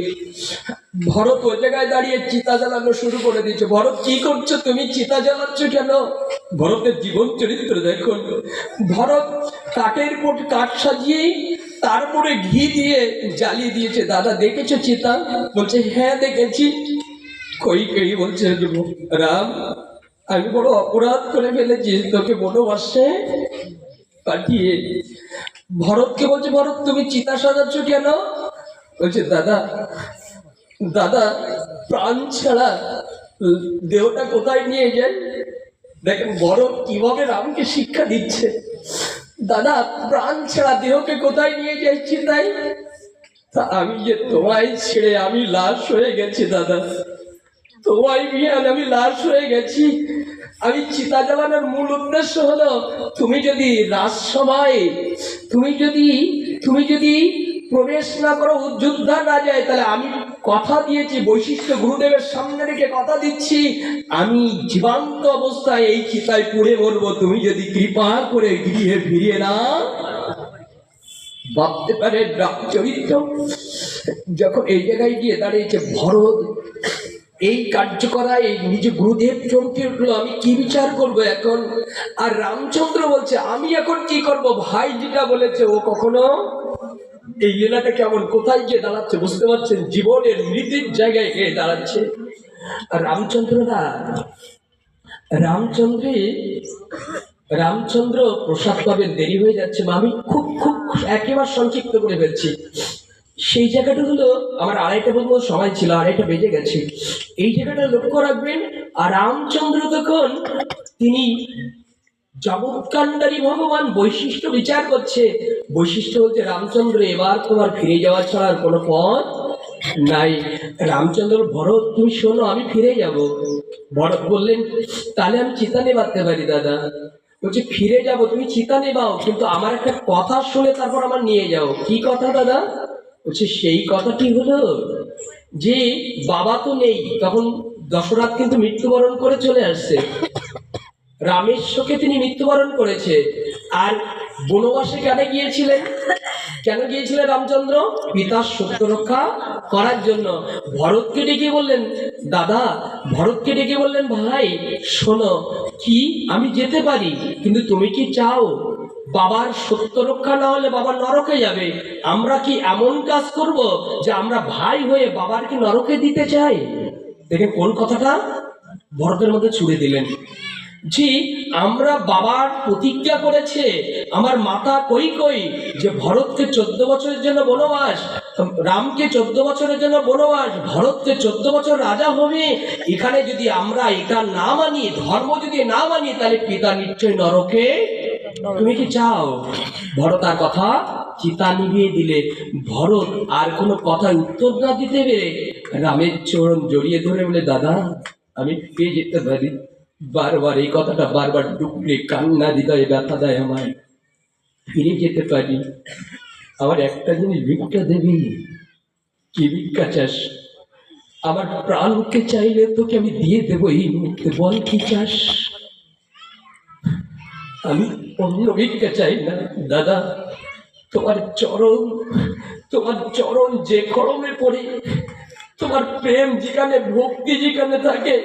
ভরত ওই জায়গায় দাঁড়িয়ে চিতা জ্বালানো শুরু করে দিচ্ছে। ভরত কি করছো তুমি, চিতা জ্বালাচ্ছ কেন? ভরতের জীবন চরিত্র দেখুন। ভরত কাঠের পর কাঠ সাজিয়ে তারপরে ঘি দিয়ে জ্বালিয়ে দিয়েছে। দাদা দেখেছো চিতা? বলছে হ্যাঁ দেখেছি। কই বলছে রাম, আমি বড় অপরাধ করে ফেলেছি, তোকে বনবাসে পাঠিয়ে। ভরতকে বলছে ভরত তুমি চিতা সাজাচ্ছ কেন? বলছে দাদা প্রাণ ছাড়া দেহটা কোথায় নিয়ে যায়। দেখেন ভরত কিভাবে রামকে শিক্ষা দিচ্ছে। দাদা প্রাণ ছাড়া দেহকে কোথায় নিয়ে যায় চিতায়? তা আমি যে তোমায় ছেড়ে আমি লাশ হয়ে গেছি দাদা, তোমায় বিহান আমি লাশ হয়ে গেছি। আমি চিতা জ্বালানোর মূল উদ্দেশ্য হলো, তুমি যদি রাজসভায় তুমি যদি প্রবেশ না করো, যোদ্ধা না যায়, তাহলে আমি কথা দিয়েছি, বৈশিষ্ট্য গুরুদেবের সামনে রেখে কথা দিচ্ছি, আমি জীবান্ত অবস্থায় এই চিতায় পুড়ে মরবো, তুমি যদি কৃপা করে গৃহে ফিরিয়ে না। ভাবতে পারে চরিত্র। যখন এই জায়গায় গিয়ে দাঁড়িয়েছে ভরত, এই কার্য করা, এই নিজে গুরুদেব চমকে উঠলো, আমি কি বিচার করব এখন? আর রামচন্দ্র বলছে আমি এখন কি করব? ভাই যেটা বলেছে ও কখনো, এই লীলাটা কেমন কোথায় গিয়ে দাঁড়াচ্ছে বুঝতে পারছেন? জীবনের মৃত্যুর জায়গায় গিয়ে দাঁড়াচ্ছে। আর রামচন্দ্র প্রসাদ পাবেন, দেরি হয়ে যাচ্ছে। আমি খুব একেবারে সংক্ষিপ্ত করে ফেলছি। সেই জায়গাটা হলো, আমার 2:30 পর্যন্ত সময় ছিল, 2:30 বেজে গেছে। এই জায়গাটা লক্ষ্য রাখবেন। আর রামচন্দ্র তখন তিনি জগৎকাণ্ডারী ভগবান বৈশিষ্ট্য বিচার করছে। বৈশিষ্ট্য বলছে রামচন্দ্র এবার তোমার ফিরে যাওয়া ছাড়া আর কোনো পথ নাই। রামচন্দ্র ভরত তুমি শোনো, আমি ফিরে যাব। ভরত বললেন তাহলে আমি চিতা নেবাতে পারি দাদা। বলছে ফিরে যাব, তুমি চিতা নেবাও, কিন্তু আমার একটা কথা শুনে তারপর আমার নিয়ে যাও। কি কথা দাদা? বলছে সেই কথাটি হলো যে বাবা তো নেই, তখন দশরথ কিন্তু মৃত্যুবরণ করে চলে আসছে, রামের শোকে তিনি মৃত্যুবরণ করেছে। আর বনবাসে কেন গিয়েছিলেন? কেন গিয়েছিলেন রামচন্দ্র? পিতার সত্য রক্ষা করার জন্য। ভরতকে ডেকে বললেন, দাদা ভরতকে ডেকে বললেন, ভাই শোনো, কি আমি যেতে পারি, কিন্তু তুমি কি চাও বাবার সত্য রক্ষা না হলে বাবা নরকে যাবে? আমরা কি এমন কাজ করব যে আমরা ভাই হয়ে বাবার কি নরকে দিতে চাই? দেখেন কোন কথাটা ভরতের মধ্যে ছুড়ে দিলেন। জি, আমরা বাবার প্রতিজ্ঞা করেছে আমার মাতা কই যে ভরতকে 14 বছরের জন্য বনবাস, রামকে 14 বছরের জন্য বনবাস, ভরতকে 14 বছর রাজা হবে। এখানে যদি আমরা এটা না মানি, ধর্ম যদি না মানি, তাহলে পিতা নিশ্চয় নরকে। তুমি কি চাও? ভরত আর কথা চিতা নিভিয়ে দিলে। ভরত আর কোনো কথার উত্তর না দিতে পেরে রামের চরণ জড়িয়ে ধরে বলে, দাদা আমি পেয়ে যেতে পারি। বারবার এই কথাটা বারবার ডুবলে কান্না হৃদয়ে ব্যথা দেয় আমায়। ফিরে যেতে পারি, আমার একটা জিনিস ভিক্ষা দেবি। কি ভিক্ষা চাস? আমার প্রাণকে চাইলে তোকে আমি দিয়ে দেবো এই মুহূর্তে, বল কি চাস? আমি অন্য ভিক্ষা চাই না দাদা, তোমার চরণ যে খড়মে পড়ে, তোমার প্রেম যেখানে, ভক্তি যেখানে থাকে,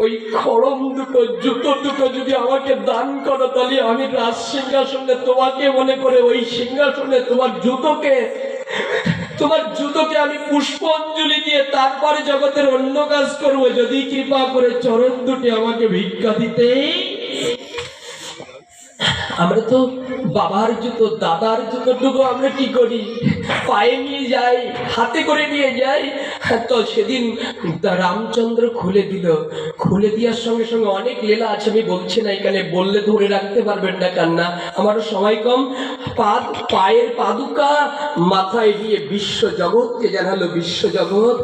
ওই খড়ম দুটো, জুতো দুটো যদি আমাকে দান করো, তাহলে আমি রাজ সিংহাসনে তোমাকে মনে করে ওই সিংহাসনে তোমার জুতোকে আমি পুষ্পাঞ্জলি দিয়ে তারপরে জগতের অন্য কাজ করবো, যদি কৃপা করে চরণ দুটি আমাকে ভিক্ষা দিতে। আমরা তো বাবার জুতো, দাদার জুতোটুকু আমরা কি করি, পায়ে নিয়ে যাই, হাতে করে নিয়ে যাই। তো সেদিন রামচন্দ্র খুলে দিল। খুলে দেওয়ার সঙ্গে সঙ্গে অনেক লীলা আছে, আমি বলছি না, এখানে বললে ধরে রাখতে পারবেন না কান্না, আমারও সময় কম। পায়ের পাদুকা মাথায় দিয়ে বিশ্ব জগৎকে জানালো, বিশ্ব জগৎ।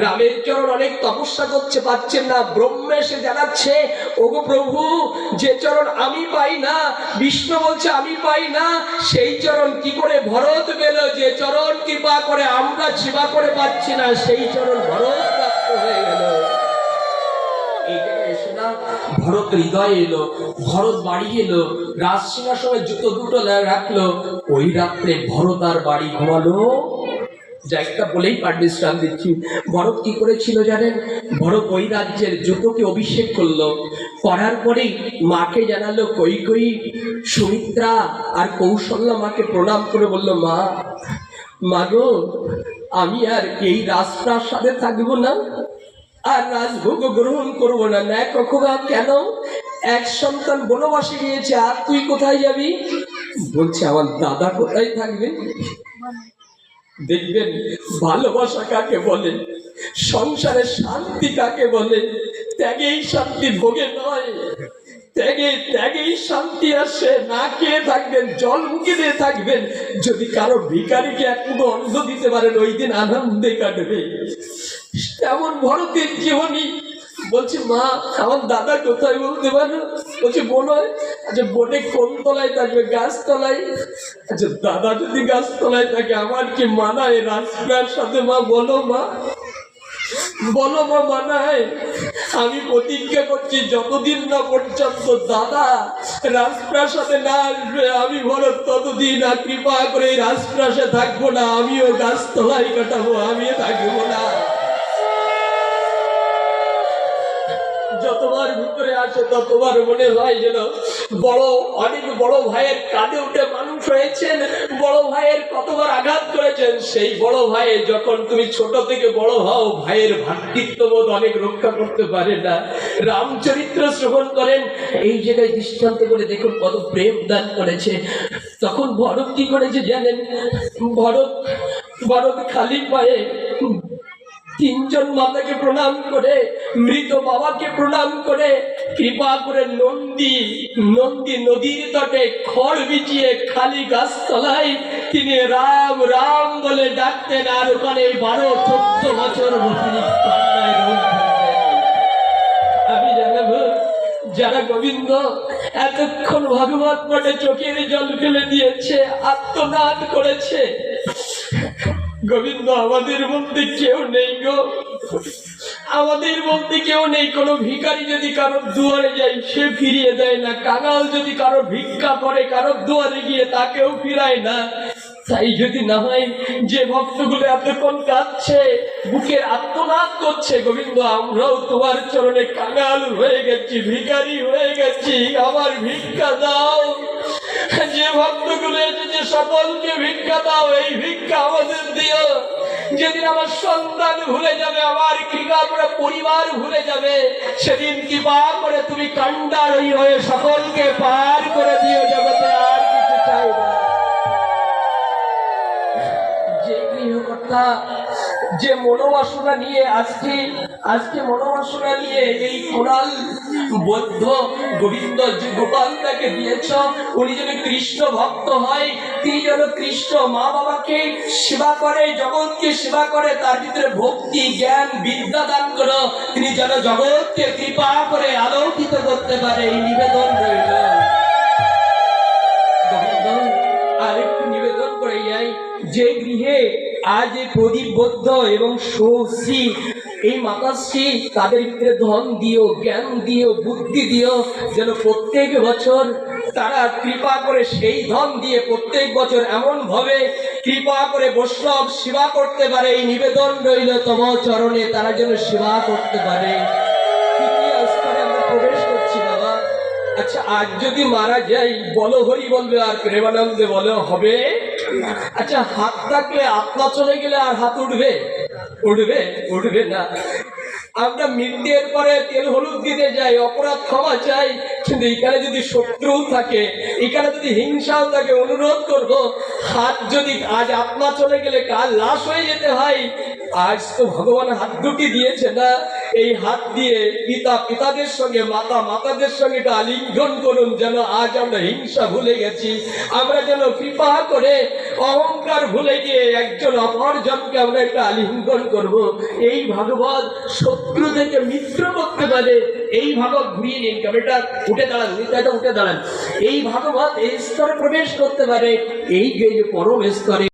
রামের চরণ অনেক তপস্যা করছে, পাচ্ছেন না। ব্রহ্মে সে জানাচ্ছে, ওগো প্রভু, যে চরণ আমি পাই না, বিষ্ণু বলছে আমি পাই না, সেই চরণ কি করে ভরত পেল? যে চরণ কৃপা করে আমরা সেবা করে পাচ্ছি না, সেই চরণ ভরত প্রাপ্ত হয়ে গেল। এই জায়গায় এসে না ভরত হৃদয়ে এলো, ভরত বাড়ি এলো, রাজ সিংহাসনে জুতো দুটো রাখলো। ওই রাত্রে ভরত আর বাড়ি ঘুমালো। জায়গাটা বলেই পাঠ বিশ্রাম দিচ্ছি। ভরত কি করেছিল জানেন? ভরত ওই রাজ্যের জুতোকে অভিষেক করলো, করার পরেই মাকে জানালো, কই সুমিত্রা আর কৌশল্যা মাকে প্রণাম করে বলল, মা গো, আমি আর এই রাজপ্রাসাদে থাকবো না, আর রাজভোগ গ্রহণ করবো না। না কখনো। কেন? এক সন্তান বনবাসে গিয়েছে, আর তুই কোথায় যাবি? বলছে, আমার দাদা কোথায় থাকবে? দেখবেন ভালোবাসা কাকে বলে, সংসারের শান্তি কাকে বলে। ত্যাগেই শান্তি, ভোগে নয়। ত্যাগেই শান্তি আসে। না খেয়ে থাকবেন, জল মুখে দিয়ে থাকবেন, যদি কারো ভিখারিকে এক মুঠো অন্ন দিতে পারেন, ওই দিন আনন্দে কাটবে। তেমন ভরতের জীবনী। বলছি, মা আমার দাদা কোথায় বলতে পারো? বলছি, বনয়। আচ্ছা বনে কোন তলায় থাকবে? গাছ তলায়। আচ্ছা দাদা যদি গাছ তলায় থাকে, আমার কি মানায় রাজপ্রার সাথে? মা বলো, বলো মা, মানায়? আমি প্রতিজ্ঞা করছি, যতদিন না পর্যন্ত দাদা রাজপ্রাসাদে না আসবে, আমি ভরত ততদিন আর কৃপা করে রাজপ্রাসাদে থাকবো না। আমিও গাছ তলায় কাটাবো, আমিও থাকবো না। যতবার ভিতরে আসে ততবার মনে হয় যেন অনেক বড় ভাইয়ের কাঁধে উঠে মানুষ হয়েছেন, বড় ভাইয়ের কতবার আঘাত করেছেন। সেই বড় ভাই যখন তুমি ছোট থেকে বড় হও, ভাইয়ের ভ্রাতৃত্ববোধ অনেক রক্ষা করতে পারে না। রামচরিত্র শ্রবণ করেন, এই জায়গায় দৃষ্টান্ত করে দেখুন কত প্রেম দান করেছে। তখন ভরত কি করেছে জানেন? ভরত খালি পায়ে তিনজন মাতাকে প্রণাম করে, মৃত বাবাকে প্রণাম করে, কৃপা করে নন্দী নদীর তটে খড় বিছিয়ে খালি গাছতলায় তিনি রাম রাম বলে ডাকতেন। আর ওখানে 12-14 বছর আমি জানাবো, যারা গোবিন্দ এতক্ষণ ভাগবত পাঠে চোখের জল ফেলে দিয়েছে, আত্মনাদ করেছে, গোবিন্দ আমাদের মধ্যে কেউ নেই গো, আমাদের মধ্যে কেউ নেই। কোনো ভিখারি যদি কারোর দুয়ারে যায় সে ফিরিয়ে দেয় না, কাঙাল যদি কারো ভিক্ষা করে কারোর দুয়ারে গিয়ে তাকেও ফিরায় না। তাই যদি না হয়, যে ভক্তগুলো এতক্ষণ কাঁদছে, বুকের আত্মনাদ করছে, গোবিন্দ আমরাও তোমার চরণে কাঙাল হয়ে গেছি, ভিখারি হয়ে গেছি, আমার ভিক্ষা দাও। যে ভক্তগুলো এসেছে সকলকে ভিক্ষা দাও, এই ভিক্ষা আমাদের দিও। যেদিন আমার সন্তান ভুলে যাবে, আমার কৃপা করে পরিবার ভুলে যাবে, সেদিন কৃপা করে তুমি কান্ডারী হয়ে সকলকে পার করে দিও। জগতে আর কিছু চাই না। যে গৃহকর্তা যে মনোবাসনা নিয়ে আজকে মনোবাসনা নিয়ে এই কোরাল বৌদ্ধ গোবিন্দ যে গোপালটাকে দিয়েছ, উনি যেন কৃষ্ণ ভক্ত হয়, তিনি যেন কৃষ্ণ মা বাবাকে সেবা করে, জগৎকে সেবা করে, তার ভিতরে ভক্তি জ্ঞান বিদ্যা দান করো, তিনি যেন জগৎকে কৃপা করে আলোকিত করতে পারে, এই নিবেদন রইল। গোবিন্দ আরেকটু নিবেদন করে যাই, যে গৃহে আজ এই প্রদীপ বৌদ্ধ এবং সৌশ্রী এই মাতাশ্রী, তাদের ভিতরে ধন দিও, জ্ঞান দিও, বুদ্ধি দিও, যেন প্রত্যেক বছর তারা কৃপা করে সেই ধন দিয়ে প্রত্যেক বছর এমন ভাবে কৃপা করে বৈষ্ণব সেবা করতে পারে, এই নিবেদন রইল তব চরণে, তারা যেন সেবা করতে পারে। তৃতীয় স্তরে আমরা প্রবেশ করছি বাবা। আচ্ছা, আজ যদি মারা যাই, বলো হরি বলবে আর প্রেমানন্দে বলো হবে? আচ্ছা, হাত থাকলে আত্মা চলে গেলে আর হাত উঠবে? উঠবে না। আমরা মৃত্যুর পরে তেল হলুদ দিতে যাই, অপরাধ ক্ষমা চাই, কিন্তু এখানে যদি শত্রু থাকে, এখানে যদি হিংসাও থাকে, অনুরোধ করব, হাত যদি আজ আত্মা চলে গেলে কাল লাশ হয়ে যেতে হয়, আজ তো ভগবান হাত দুটি দিয়েছে না, এই হাত দিয়ে পিতাদের সঙ্গে মাতাদের সঙ্গে এটা আলিঙ্গন করুন, যেন আজ আমরা হিংসা ভুলে গেছি, আমরা যেন কৃপা করে অহংকার ভুলে গিয়ে একজন অপরজনকে আমরা একটা আলিঙ্গন করব। এই ভাগবত শত্রু থেকে মিত্র করতে পারে। এই ভাগবত ঘুরিয়ে নিন, এটা উঠে দাঁড়ান, উঠে দাঁড়ান। এই ভাগবত এই স্তরে প্রবেশ করতে পারে, এই যে পরম স্তরে।